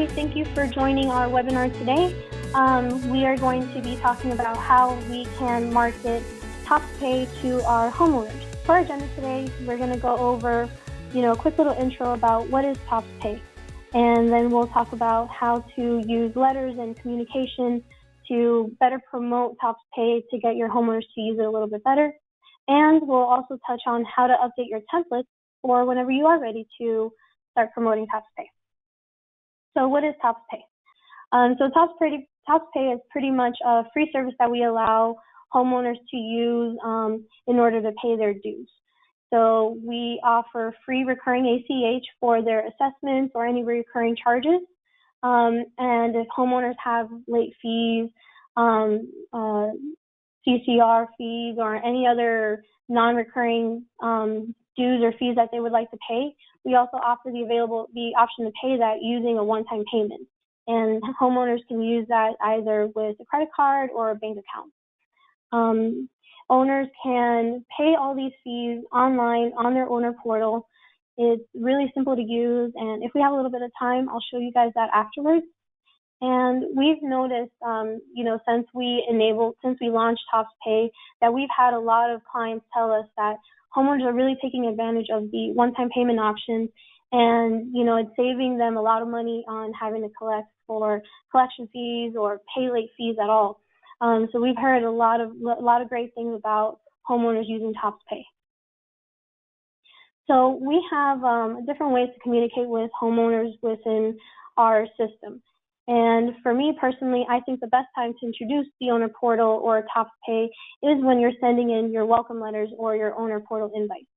Hi, thank you for joining our webinar today. We are going to be talking about how we can market TopsPay to our homeowners. For our agenda today, we're going to go over, a quick little intro about what is TopsPay, and then we'll talk about how to use letters and communication to better promote TopsPay to get your homeowners to use it a little bit better. And we'll also touch on how to update your templates for whenever you are ready to start promoting TopsPay. So what is TopsPay? So TopsPay is pretty much a free service that we allow homeowners to use in order to pay their dues. So we offer free recurring ACH for their assessments or any recurring charges. And if homeowners have late fees, CCR fees, or any other non-recurring dues or fees that they would like to pay, we also offer the option to pay that using a one-time payment. And homeowners can use that either with a credit card or a bank account. Owners can pay all these fees online on their owner portal. It's really simple to use, and if we have a little bit of time, I'll show you guys that afterwards. And we've noticed, since we launched TopsPay, that we've had a lot of clients tell us that homeowners are really taking advantage of the one-time payment options, and it's saving them a lot of money on having to collect for collection fees or pay late fees at all. So we've heard a lot of great things about homeowners using TopsPay. So we have different ways to communicate with homeowners within our system. And for me personally, I think the best time to introduce the owner portal or TopsPay is when you're sending in your welcome letters or your owner portal invites.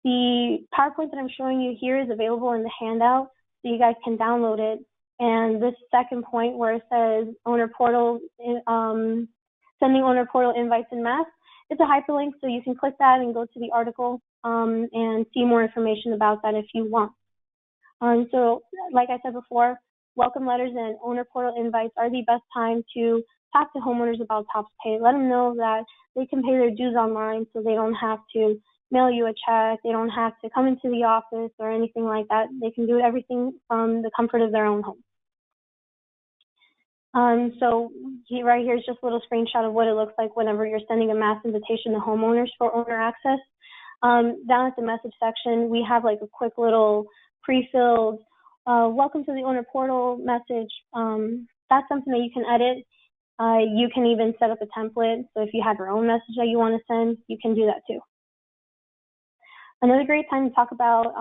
The PowerPoint that I'm showing you here is available in the handout, so you guys can download it. And this second point where it says owner portal, sending owner portal invites en masse, it's a hyperlink, so you can click that and go to the article and see more information about that if you want. So like I said before, welcome letters and owner portal invites are the best time to talk to homeowners about TopsPay. Let them know that they can pay their dues online, so they don't have to mail you a check, they don't have to come into the office or anything like that. They can do everything from the comfort of their own home. So right here is just a little screenshot of what it looks like whenever you're sending a mass invitation to homeowners for owner access. Down at the message section, we have like a quick little pre-filled welcome to the owner portal message. That's something that you can edit. You can even set up a template. So if you have your own message that you want to send, you can do that too. Another great time to talk about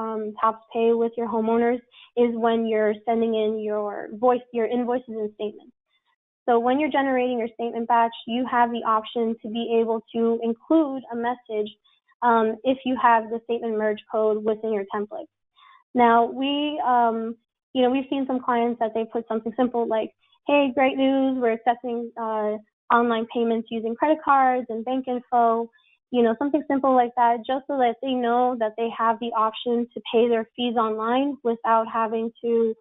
TopsPay with your homeowners is when you're sending in your invoices and statements. So when you're generating your statement batch, you have the option to be able to include a message if you have the statement merge code within your template. Now we've seen some clients that they put something simple like, "Hey, great news! We're accepting online payments using credit cards and bank info." Something simple like that, just so that they know that they have the option to pay their fees online without having to,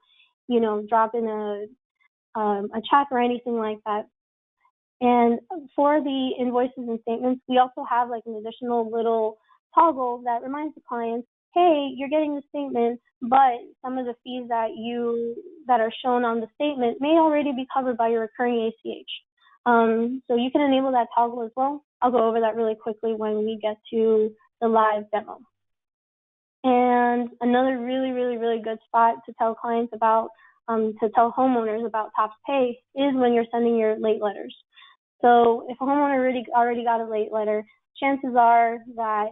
drop in a check or anything like that. And for the invoices and statements, we also have like an additional little toggle that reminds the clients, hey, you're getting the statement, but some of the fees that are shown on the statement may already be covered by your recurring ACH. So you can enable that toggle as well. I'll go over that really quickly when we get to the live demo. And another really, really, really good spot to tell clients about, to tell homeowners about TopsPay is when you're sending your late letters. So if a homeowner already got a late letter, chances are that,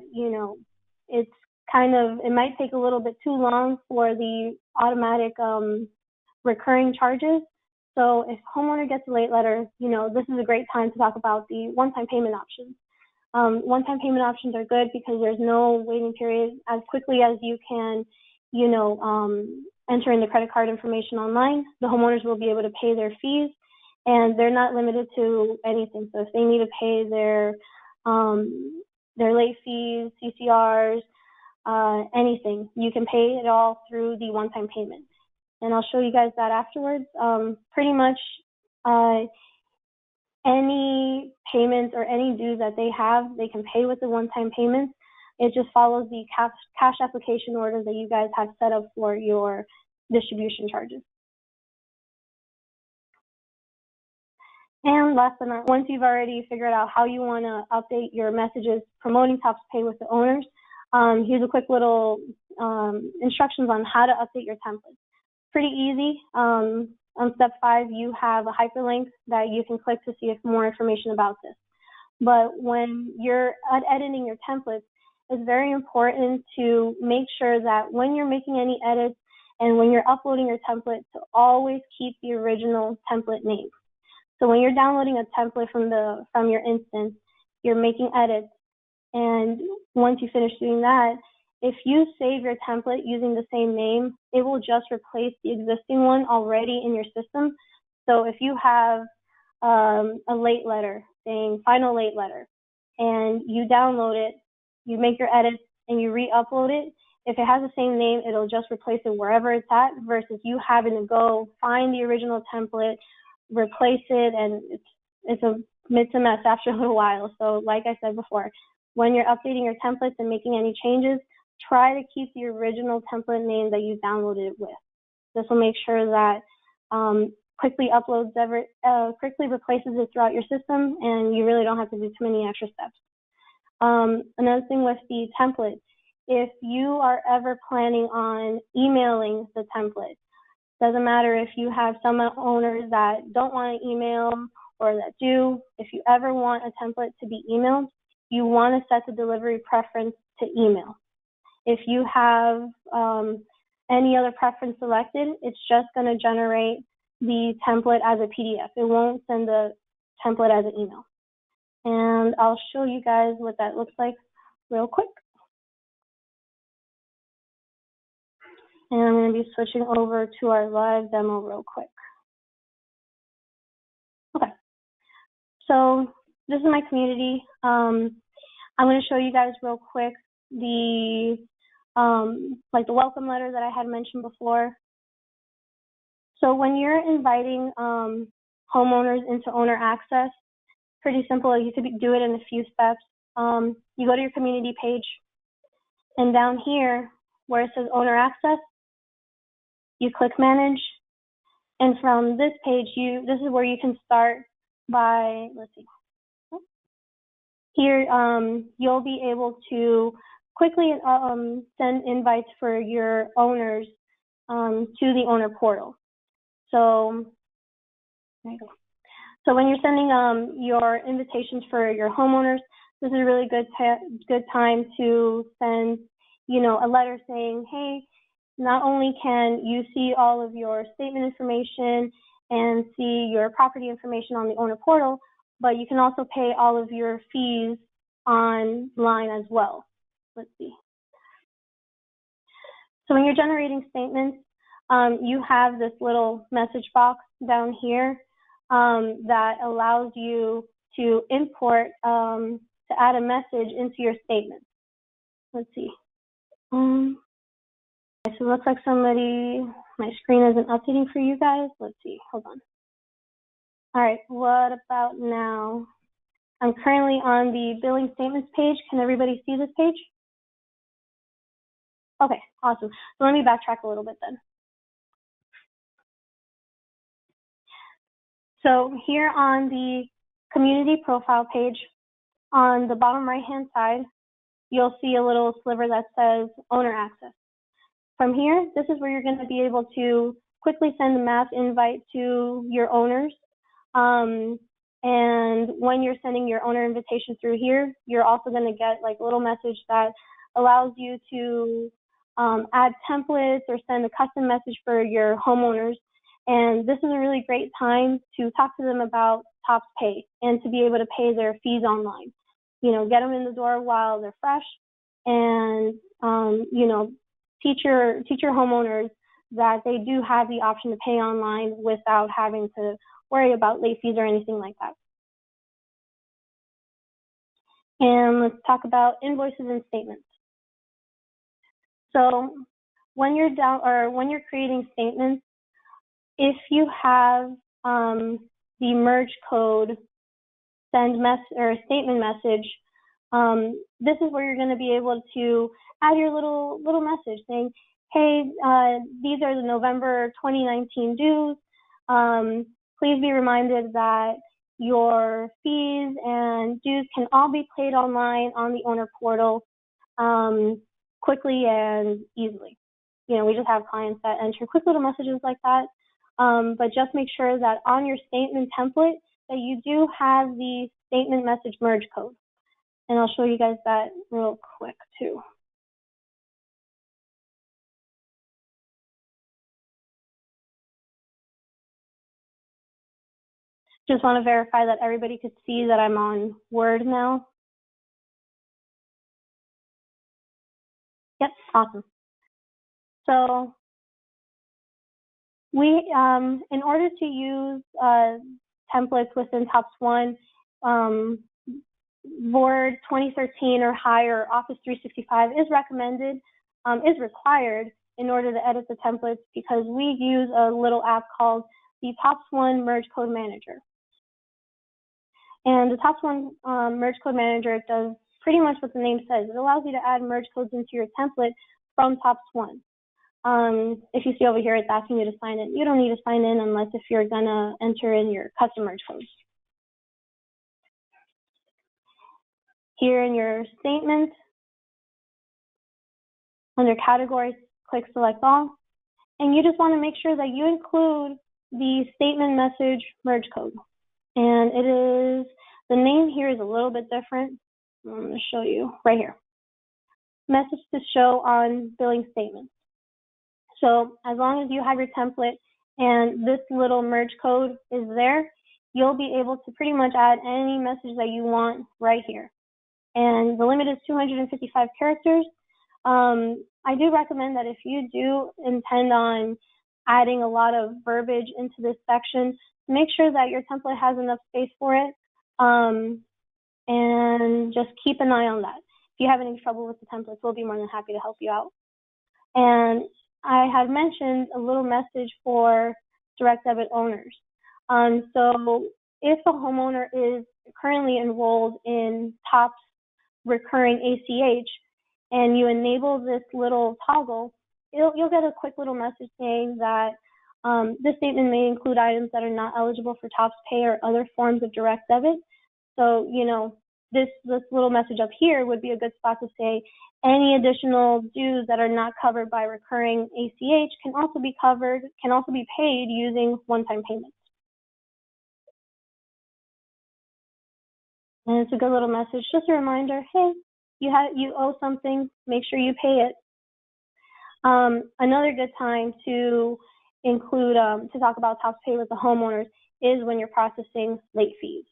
it might take a little bit too long for the automatic recurring charges. So if a homeowner gets a late letter, this is a great time to talk about the one-time payment options. One-time payment options are good because there's no waiting period. As quickly as you can, enter in the credit card information online, the homeowners will be able to pay their fees, and they're not limited to anything. So if they need to pay their late fees, CCRs, anything, you can pay it all through the one-time payment. And I'll show you guys that afterwards. Pretty much any payments or any dues that they have, they can pay with the one-time payments. It just follows the cash application order that you guys have set up for your distribution charges. And last but not, once you've already figured out how you want to update your messages promoting Tops Pay with the owners, here's a quick little instructions on how to update your templates. Pretty easy. On step 5, you have a hyperlink that you can click to see if more information about this. But when you're editing your templates, it's very important to make sure that when you're making any edits and when you're uploading your template, to always keep the original template name. So when you're downloading a template from your instance, you're making edits, and once you finish doing that, if you save your template using the same name, it will just replace the existing one already in your system. So if you have a late letter saying final late letter, and you download it, you make your edits, and you re-upload it, if it has the same name, it'll just replace it wherever it's at, versus you having to go find the original template, replace it, and it's a mess after a little while. So like I said before, when you're updating your templates and making any changes, try to keep the original template name that you downloaded it with. This will make sure that quickly replaces it throughout your system, and you really don't have to do too many extra steps. Another thing with the template, if you are ever planning on emailing the template, doesn't matter if you have some owners that don't want to email or that do, if you ever want a template to be emailed, you want to set the delivery preference to email. If you have any other preference selected, it's just going to generate the template as a PDF. It won't send the template as an email. And I'll show you guys what that looks like real quick. And I'm going to be switching over to our live demo real quick. Okay, so this is my community. I'm going to show you guys real quick the the welcome letter that I had mentioned before. So when you're inviting homeowners into owner access, pretty simple. You could do it in a few steps. You go to your community page, and down here where it says owner access, you click manage, and from this page, this is where you can start by, let's see, here you'll be able to quickly send invites for your owners to the owner portal. So there you go. So when you're sending your invitations for your homeowners, this is a really good time to send, a letter saying, hey, not only can you see all of your statement information and see your property information on the owner portal, but you can also pay all of your fees online as well. Let's see. So when you're generating statements, you have this little message box down here that allows you to import, to add a message into your statement. Let's see. So it looks like my screen isn't updating for you guys. Let's see, hold on. All right, what about now? I'm currently on the billing statements page. Can everybody see this page? Okay, awesome. So let me backtrack a little bit then. So here on the community profile page, on the bottom right-hand side, you'll see a little sliver that says owner access. From here, this is where you're going to be able to quickly send a mass invite to your owners. And when you're sending your owner invitation through here, you're also going to get like a little message that allows you to add templates or send a custom message for your homeowners. And this is a really great time to talk to them about Tops Pay and to be able to pay their fees online. Get them in the door while they're fresh, and teach your homeowners that they do have the option to pay online without having to worry about late fees or anything like that. And let's talk about invoices and statements. So when you're creating statements, if you have the merge code statement message, this is where you're going to be able to add your little message saying, hey, these are the November 2019 dues. Please be reminded that your fees and dues can all be paid online on the owner portal quickly and easily. We just have clients that enter quick little messages like that. But just make sure that on your statement template that you do have the statement message merge code. And I'll show you guys that real quick too. Just want to verify that everybody could see that I'm on Word now. Yep, awesome. So we, in order to use templates within TOPS 1, Word 2013 or higher, Office 365 is recommended, is required in order to edit the templates, because we use a little app called the TOPS 1 Merge Code Manager. And the TOPS 1 Merge Code Manager does pretty much what the name says. It allows you to add merge codes into your template from TOPS 1. If you see over here, it's asking you to sign in. You don't need to sign in unless if you're gonna enter in your custom merge codes. Here in your statement, under categories, click select all, and you just want to make sure that you include the statement message merge code. And it is, the name here is a little bit different. I'm going to show you right here. Message to show on billing statements. So as long as you have your template and this little merge code is there, you'll be able to pretty much add any message that you want right here. And the limit is 255 characters. I do recommend that if you do intend on adding a lot of verbiage into this section, make sure that your template has enough space for it, and just keep an eye on that. If you have any trouble with the templates, we'll be more than happy to help you out. And I had mentioned a little message for direct debit owners. So if a homeowner is currently enrolled in TOPS recurring ACH and you enable this little toggle, you'll get a quick little message saying that this statement may include items that are not eligible for TOPS pay or other forms of direct debit. So, this little message up here would be a good spot to say any additional dues that are not covered by recurring ACH can also be paid using one-time payments. And it's a good little message, just a reminder, hey, you owe something, make sure you pay it. Another good time to include, to talk about TOPS pay with the homeowners is when you're processing late fees.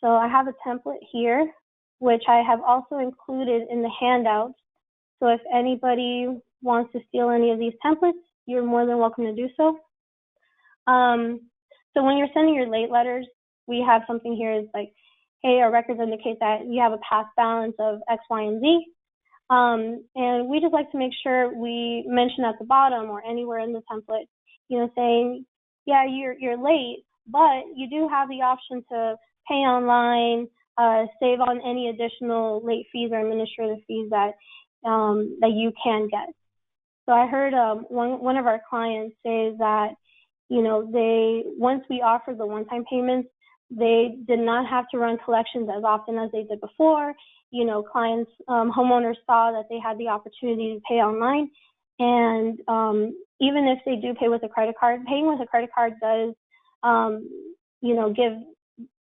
So I have a template here, which I have also included in the handouts. So if anybody wants to steal any of these templates, you're more than welcome to do so. So when you're sending your late letters, we have something here is like, hey, our records indicate that you have a past balance of X, Y, and Z. And we just like to make sure we mention at the bottom or anywhere in the template, saying, yeah, you're late, but you do have the option to pay online, save on any additional late fees or administrative fees that you can get. So I heard one of our clients say that, once we offered the one-time payments, they did not have to run collections as often as they did before. Clients, homeowners saw that they had the opportunity to pay online. And even if they do pay with a credit card, paying with a credit card does, give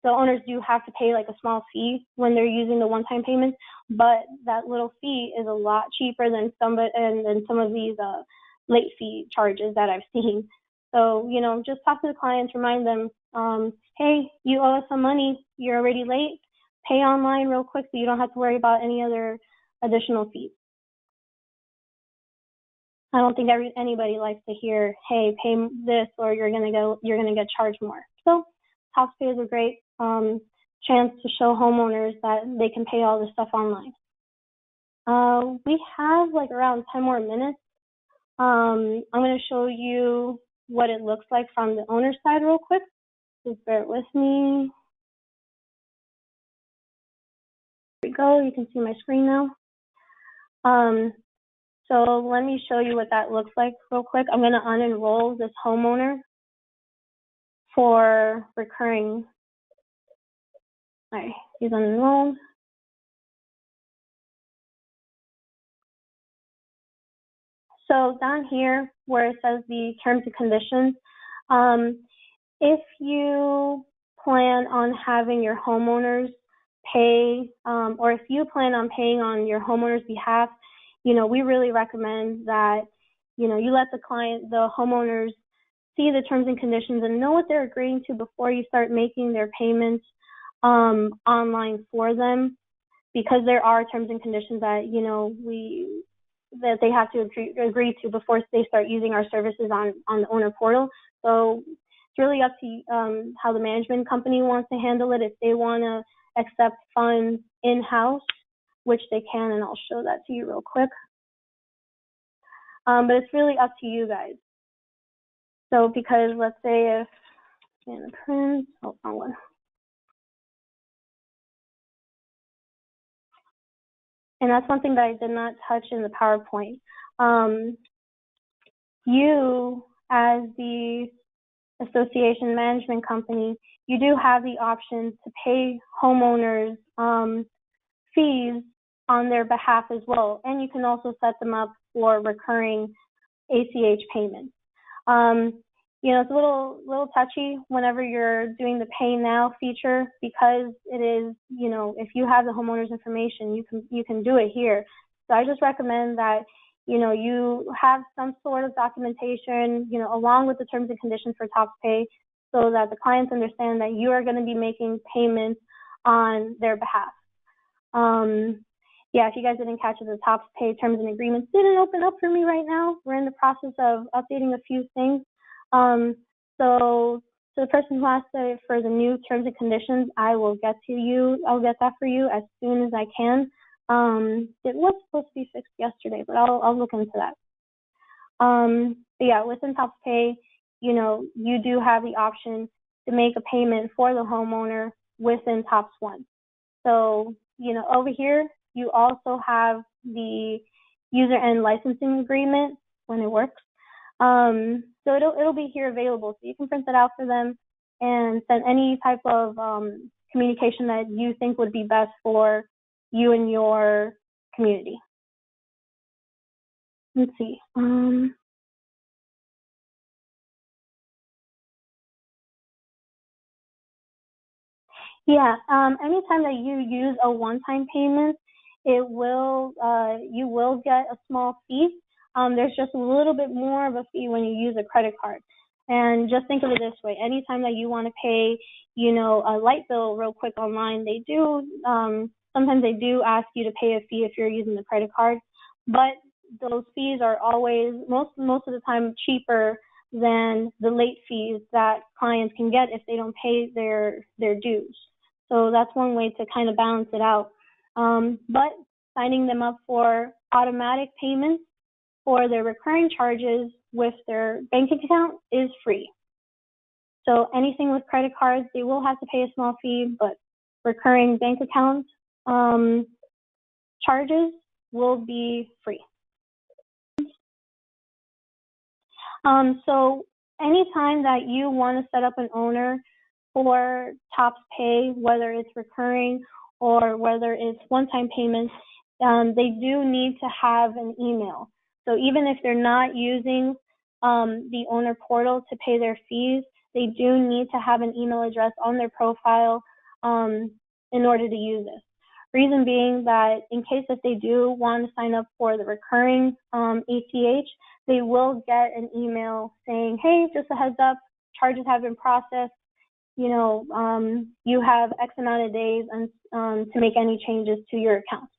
the owners do have to pay like a small fee when they're using the one-time payments, but that little fee is a lot cheaper than some of these late fee charges that I've seen. So, just talk to the clients, remind them, hey, you owe us some money, you're already late, pay online real quick so you don't have to worry about any other additional fees. I don't think anybody likes to hear, hey, pay this or you're gonna get charged more. So TOPS pay is a great chance to show homeowners that they can pay all this stuff online. We have like around 10 more minutes. I'm going to show you what it looks like from the owner side real quick. Just bear with me. There we go. You can see my screen now. So let me show you what that looks like real quick. I'm going to unenroll this homeowner for recurring. All right, he's unenrolled. So down here where it says the terms and conditions, if you plan on having your homeowners pay, or if you plan on paying on your homeowner's behalf, we really recommend that, you let the homeowners see the terms and conditions and know what they're agreeing to before you start making their payments online for them, because there are terms and conditions that, that they have to agree to before they start using our services on the owner portal. So it's really up to how the management company wants to handle it. If they want to accept funds in-house, which they can, and I'll show that to you real quick. But it's really up to you guys. So because let's say if, wrong one. And that's one thing that I did not touch in the PowerPoint. You, as the association management company, you do have the option to pay homeowners fees on their behalf as well. And you can also set them up for recurring ACH payments. It's a little touchy whenever you're doing the pay now feature, because it is, if you have the homeowner's information, you can do it here. So I just recommend that, you have some sort of documentation, along with the terms and conditions for TopsPay, so that the clients understand that you are going to be making payments on their behalf. Yeah, if you guys didn't catch it, the TopsPay terms and agreements didn't open up for me right now. We're in the process of updating a few things. So the person who asked for the new terms and conditions, I will get to you. I'll get that for you as soon as I can. It was supposed to be fixed yesterday, but I'll look into that. But yeah, within TopsPay, you do have the option to make a payment for the homeowner within Tops One. So, over here, you also have the user end licensing agreement when it works. So it'll be here available, so you can print it out for them and send any type of communication that you think would be best for you and your community. Let's see. Yeah, anytime that you use a one-time payment, you will get a small fee. There's just a little bit more of a fee when you use a credit card. And just think of it this way: anytime that you want to pay, a light bill real quick online, they do sometimes they do ask you to pay a fee if you're using the credit card, but those fees are always most of the time cheaper than the late fees that clients can get if they don't pay their dues. So that's one way to kind of balance it out. But signing them up for automatic payments for their recurring charges with their bank account is free. So anything with credit cards, they will have to pay a small fee, but recurring bank account charges will be free. So anytime that you want to set up an owner for TopsPay, whether it's recurring or whether it's one-time payments, they do need to have an email. So even if they're not using the owner portal to pay their fees, they do need to have an email address on their profile in order to use this. Reason being that in case if they do want to sign up for the recurring ACH, they will get an email saying, hey, just a heads up, charges have been processed. You have X amount of days to make any changes to your account.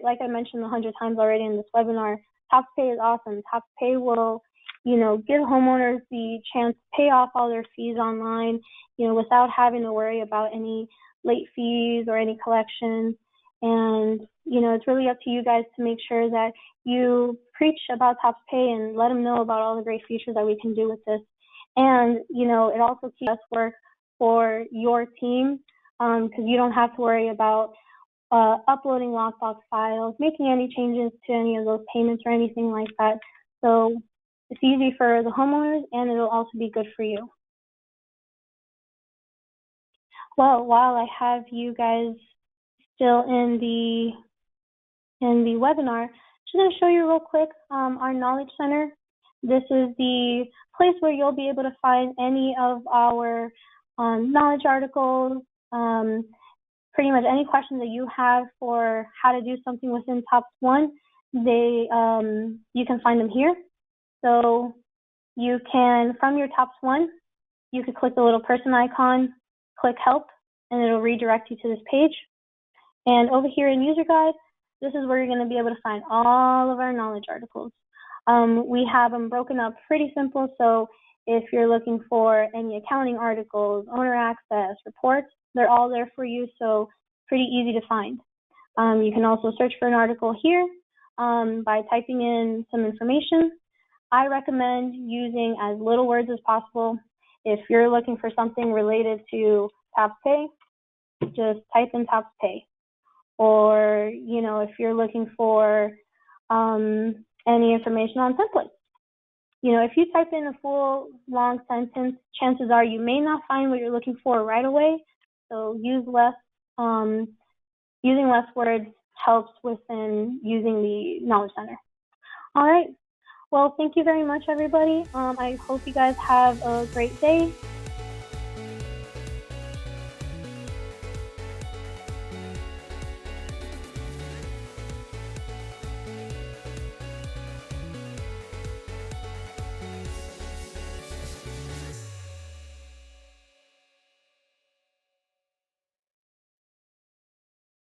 Like I mentioned 100 times already in this webinar, TopsPay is awesome. TopsPay will, give homeowners the chance to pay off all their fees online, without having to worry about any late fees or any collections. And, it's really up to you guys to make sure that you preach about TopsPay and let them know about all the great features that we can do with this. And, it also keeps us work for your team, because you don't have to worry about uploading lockbox files, making any changes to any of those payments or anything like that. So it's easy for the homeowners, and it'll also be good for you. Well, while I have you guys still in the webinar, I'm just going to show you real quick our Knowledge Center. This is the place where you'll be able to find any of our knowledge articles, pretty much any questions that you have for how to do something within TOPS 1, you can find them here. So you can, from your TOPS 1, you can click the little person icon, click help, and it'll redirect you to this page. And over here in user guide, this is where you're going to be able to find all of our knowledge articles. We have them broken up pretty simple, so if you're looking for any accounting articles, owner access, reports, they're all there for you, so pretty easy to find. You can also search for an article here by typing in some information. I recommend using as little words as possible. If you're looking for something related to TOPS Pay, just type in TOPS Pay. Or, you know, if you're looking for any information on templates. You know, if you type in a full long sentence, chances are you may not find what you're looking for right away. So using less words helps within using the Knowledge Center. All right. Well, thank you very much, everybody. I hope you guys have a great day.